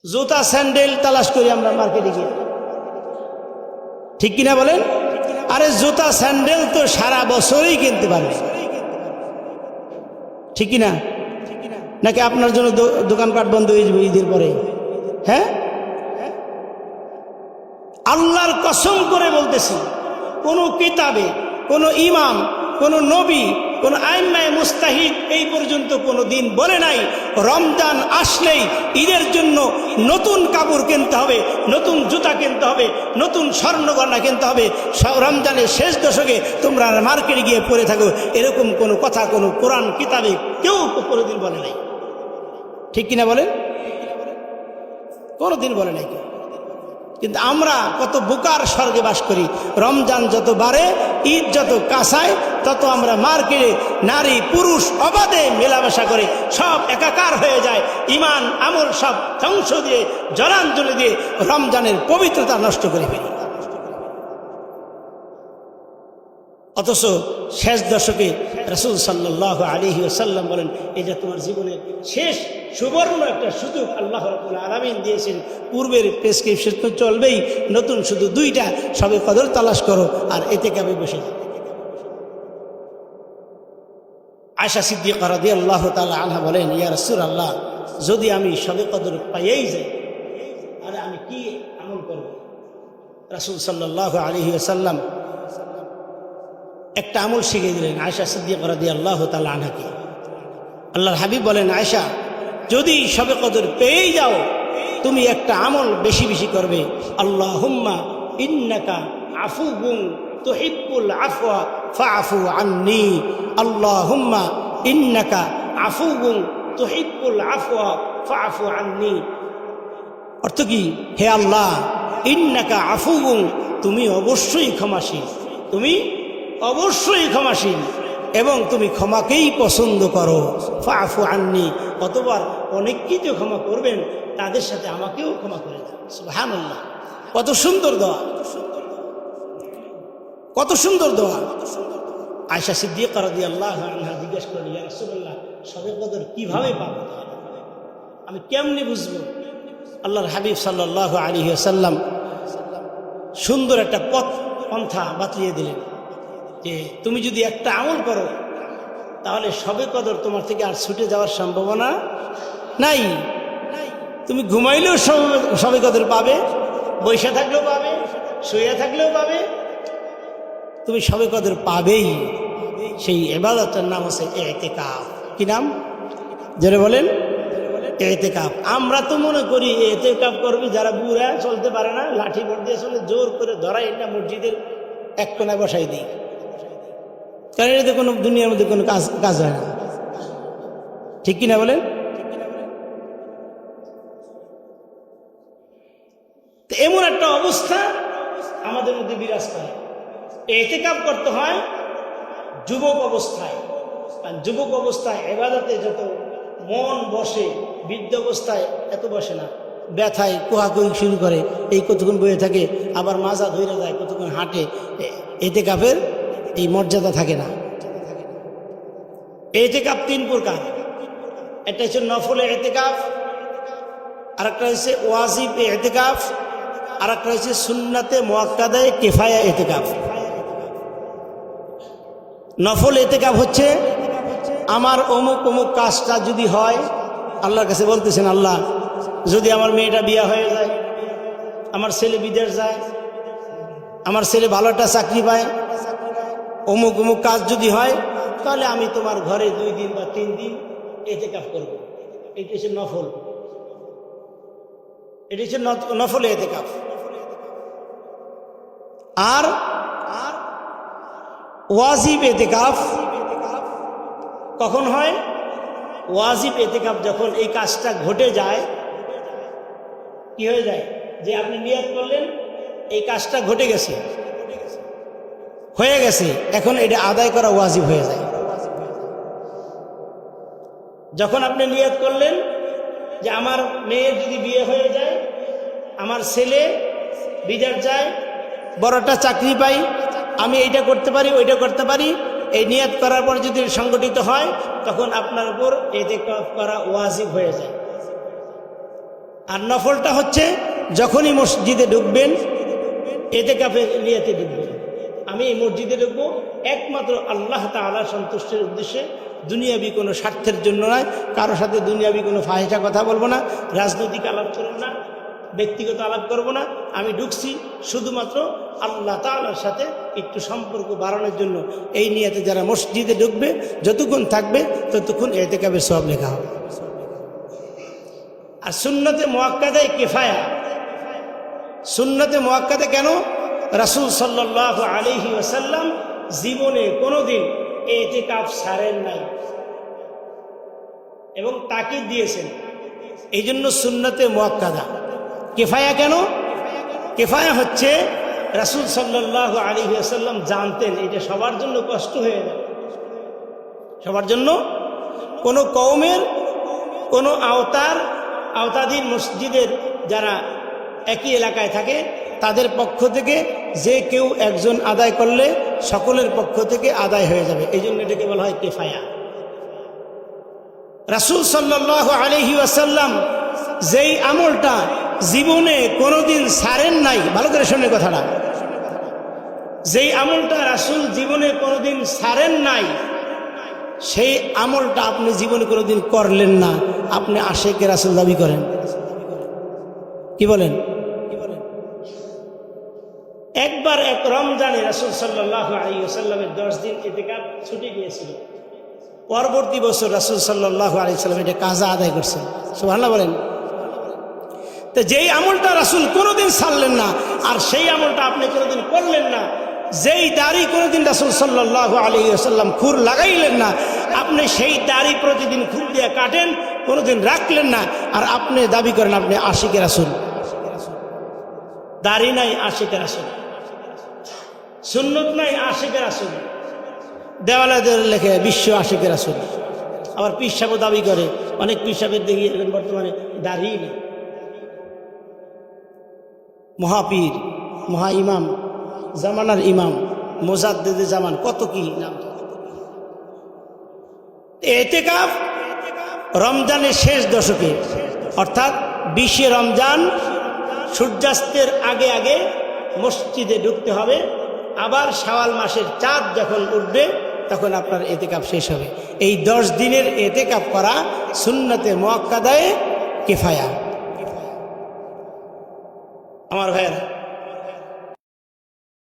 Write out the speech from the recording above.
জুতা স্যান্ডেল তালাশ করি আমরা মার্কেটে গিয়ে, ঠিক কিনা বলেন? আরে জুতা স্যান্ডেল তো সারা বছরই কিনতে পারবে, ঠিক কিনা? নাকি আপনার জন্য দোকানপাট বন্ধ হয়ে যাবে ঈদের পরে? হ্যাঁ, আল্লাহর কসম করে বলতেছি, কোন কিতাবে, কোন ইমাম, কোন নবী, কোন আইম্মায়ে মুস্তাহিদ এই পর্যন্ত কোনো দিন বলে নাই রমজান আসলেই ঈদের জন্য নতুন কাপড় কিনতে হবে, নতুন জুতা কিনতে হবে, নতুন স্বর্ণগয়না কিনতে হবে, রমজানের শেষ দশকে তোমরা মার্কেটে গিয়ে পরে থাকো, এরকম কোনো কথা কোনো কোরআন কিতাবে কেউ কোনোদিন বলে নাই, ঠিক কিনা বলেন? কোনোদিন বলে নাই কেউ। কিন্তু আমরা কত বোকার স্বর্গে বাস করি। রমজান যত বাড়ে, ঈদ যত কাছায়, তত আমরা মার্কেটে নারী পুরুষ অবাধে মেলামেশা করে সব একাকার হয়ে যায়, ইমান আমল সব ধ্বংস দিয়ে জলাঞ্জলি দিয়ে রমজানের পবিত্রতা নষ্ট করে ফেলি। অথচ শেষ দশকে রাসূল সাল্লাল্লাহু আলাইহি ওয়াসাল্লাম বলেন, এটা তোমার জীবনের শেষ সুবর্ণ একটা সুযোগ আল্লাহ রাব্বুল আলামিন দিয়েছেন। পূর্বের প্রেসক্রিপশন তো চলবেই, নতুন শুধু দুইটা, সবে কদর তালাশ করো আর ইতিকাফে বসে যাও। আয়েশা সিদ্দিকা রাদিয়াল্লাহু তাআলা আনহা বলেন, ইয়া রাসূলুল্লাহ, যদি আমি সবে কদর পাইয়াই যাই তাহলে আমি কি আমল করব? রাসূল সাল্লাল্লাহু আলাইহি ওয়াসাল্লাম একটা আমল শিখিয়ে দিলেন আয়েশা সিদ্দিকা রাদিয়াল্লাহু তাআলা আনহাকে। আল্লাহর হাবিব বলেন, আয়েশা, যদি সবে কদর পেয়েই যাও তুমি একটা আমল বেশি বেশি করবে, আল্লাহুম্মা ইন্নাকা আফুউন তুহিব্বুল আফওয়া ফাআফু আন্নী, আল্লাহুম্মা ইন্নাকা আফুউন তুহিব্বুল আফওয়া ফাআফু আন্নী। অর্থ কি? হে আল্লাহ, ইন্নাকা আফুউন, তুমি অবশ্যই ক্ষমাশীল, তুমি অবশ্যই ক্ষমাশীল এবং তুমি ক্ষমাকেই পছন্দ করো, ফাআফু আন্নী, অতবার অনেককেই তো ক্ষমা করবেন, তাদের সাথে আমাকেও ক্ষমা করে দেন। সুবহানাল্লাহ, কত সুন্দর দোয়া, কত সুন্দর দোয়া। আয়েশা সিদ্দিকা রাদিয়াল্লাহু আনহা জিজ্ঞেস করলেন, ইয়া রাসূলুল্লাহ, সবে কদর কিভাবে পাবো, আমি কেমনে বুঝবো? আল্লাহর হাবিব সাল্লাল্লাহু আলাইহি ওয়াসাল্লাম সুন্দর একটা পন্থা বাতলিয়ে দিলেন যে তুমি যদি একটা আমল করো তাহলে সবে কদর তোমার থেকে আর ছুটে যাওয়ার সম্ভাবনা নাই। তুমি ঘুমাইলেও সবে কদর পাবে, বসে থাকলেও পাবে, শুয়ে থাকলেও পাবে, তুমি সবে কদর পাবেই। সেই ইবাদতের নাম হচ্ছে ইতিকাফ। কি নাম? যারা বলেন ইতিকাফ। আমরা তো মনে করি ইতিকাফ করবি যারা বুড়া, চলতে পারে না, লাঠি ভর দিয়ে চলে, জোর করে ধরাই না মসজিদের এক কোনায় বসাই দিই, কারণ এটাতে কোনো দুনিয়ার মধ্যে কোনো কাজ হয় না, ঠিক কিনা বলেন? তো এমন একটা অবস্থা আমাদের মধ্যে বিরাজ করে। ইতিকাফ করতে হয় যুবক অবস্থায়, আর যুবক অবস্থায় ইবাদতে যত মন বসে, বৃদ্ধ অবস্থায় এত বসে না, ব্যথায় কোহাকুহি শুরু করে, এই কতক্ষণ বয়ে থাকে, আবার মাজা ধরে যায়, কতক্ষণ হাঁটে। ইতিকাফের এই মর্যাদা থাকে না। ইতিকাফ তিন প্রকার, একটা হচ্ছে নফল ইতিকাফ, আরেকটা হচ্ছে ওয়াজিব ইতিকাফ, আরেকটা হচ্ছে সুন্নাতে মুআক্কাদা কিফায়া ইতিকাফ। নফল ইতিকাফ হচ্ছে আমার অমুক অমুক কাজটা যদি হয়, আল্লাহর কাছে বলতেছেন, আল্লাহ যদি আমার মেয়েটা বিয়ে হয়ে যায়, আমার ছেলে বিদেশ যায়, আমার ছেলে ভালো একটা চাকরি পায়, অমুক অমুক কাজ যদি হয়, তাহলে আমি তোমার ঘরে 2 দিন বা 3 দিন ইতিকাফ করব। এটা হচ্ছে নফল, এটা হচ্ছে নফল ইতিকাফ। আর ওয়াজিব ইতিকাফ কখন হয়? ওয়াজিব ইতিকাফ যখন এই কাজটা ঘটে যায়, কি হয়ে যায়, যে আপনি নিয়ত করলেন এই কাজটা ঘটে গেছে, হয়ে গেছে, এখন এটা আদায় করা ওয়াজিব হয়ে যায়। যখন আপনি নিয়ত করলেন যে আমার মেয়ের যদি বিয়ে হয়ে যায়, আমার ছেলে বিদেশ যায়, বড়টা চাকরি পাই, আমি এইটা করতে পারি, ওইটা করতে পারি, এই নিয়ত করার পর যদি সংগঠিত হয়, তখন আপনার উপর ইতিকাফ করা ওয়াজিব হয়ে যায়। আর নফলটা হচ্ছে যখনই মসজিদে ঢুকবেন এতেকাফের নিয়তে ঢুকবেন। আমি এই মসজিদে ঢুকবো একমাত্র আল্লাহ তাআলার সন্তুষ্টির উদ্দেশ্যে, দুনিয়াবি কোনো স্বার্থের জন্য নয়। কারো সাথে দুনিয়াবি কোনো ফাহিশা কথা বলবো না, রাজনৈতিক আলাপ করবো না, ব্যক্তিগত আলাপ করবো না। আমি ঢুকছি শুধুমাত্র আল্লাহ তাআলার সাথে একটু সম্পর্ক বাড়ানোর জন্য। এই নিয়তে যারা মসজিদে ঢুকবে, যতক্ষণ থাকবে ততক্ষণ এতেকাফের সওয়াব লেখা হবে। আর সুন্নতে মুআক্কাদায়ে কিফায়া, সুন্নতে মুআক্কাদা কেন? রাসূল সাল্লাল্লাহু আলাইহি ওয়াসাল্লাম জীবনে কোনোদিন এতেকাফ ছাড়েন নাই এবং তাকিদ দিয়েছেন। এই জন্য সুন্নতে মুআক্কাদা। কিফায়া কেন? কিফায়া হচ্ছে রাসূল সাল্লাল্লাহু আলাইহি ওয়াসাল্লাম জানতেন এটা সবার জন্য কষ্ট হয়ে যাবে, সবার জন্য। কোনো কওমের কোনো আওতাধীন মসজিদের যারা একই এলাকায় থাকে তাদের পক্ষ থেকে যে কেউ একজন আদায় করলে সকলের পক্ষ থেকে আদায় হয়ে যাবে। এই জন্য এটাকে বলা হয় কিফায়া। রাসূল সাল্লাল্লাহু আলাইহি ওয়াসাল্লাম যেই আমলটা জীবনে কোনোদিন ছাড়েন নাই, ভালো করে শুনে কথাটা, যেই আমলটা রাসূল জীবনে কোনোদিন ছাড়েন নাই, সেই আমলটা আপনি জীবনে কোনোদিন করলেন না, আপনি আশিকে রাসূল দাবি করেন। কি বলেন? একবার এক রমজানে রাসূল সাল্লাল্লাহু আলাইহি ওয়াসাল্লামের 10 দিন ইতিকাফ ছুটি গিয়েছিল। পরবর্তী বছর রাসূল সাল্লাল্লাহু আলাইহি ওয়াসাল্লাম এটা কাজা আদায় করছেন। সুবহানাল্লাহ বলেন। তো যেই আমলটা রাসূল কোনোদিন ছাড়লেন না, আর সেই আমলটা আপনি কোনোদিন করলেন না, যেই দাড়ি কোনোদিন রাসূল সাল্লাল্লাহু আলাইহি ওয়াসাল্লাম খুর লাগাইলেন না, আপনি সেই দাড়ি প্রতিদিন খুর দিয়ে কাটেন, কোনোদিন রাখলেন না, আর আপনি দাবি করেন আপনি আশিকে রাসূল। দাড়ি নাই আশিকে রাসূল, সুন্নত নাই আশিকে রাসূল, দেওয়ালেদের লেখে বিশ্ব আশিকে রাসূল। আবার পীর সাহেব দাবি করে, অনেক পীর সাহেবের দেখি এখন বর্তমানে দাড়ি নেই। মহাপীর, মহা ইমাম, জামানার ইমাম, মুজাদ্দিদে জামান, কত কি নাম। ইতিকাফ রমজানের শেষ দশকে, অর্থাৎ 20 রমজান সূর্যাস্তের আগে আগে মসজিদে ঢুকতে হবে। আবার শাওয়াল মাসের চাঁদ যখন উঠবে তখন আপনার ইতিকাফ শেষ হবে। এই 10 দিনের ইতিকাফ করা সুন্নতে মুআক্কাদায়ে কিফায়া। আমার ভাইয়েরা,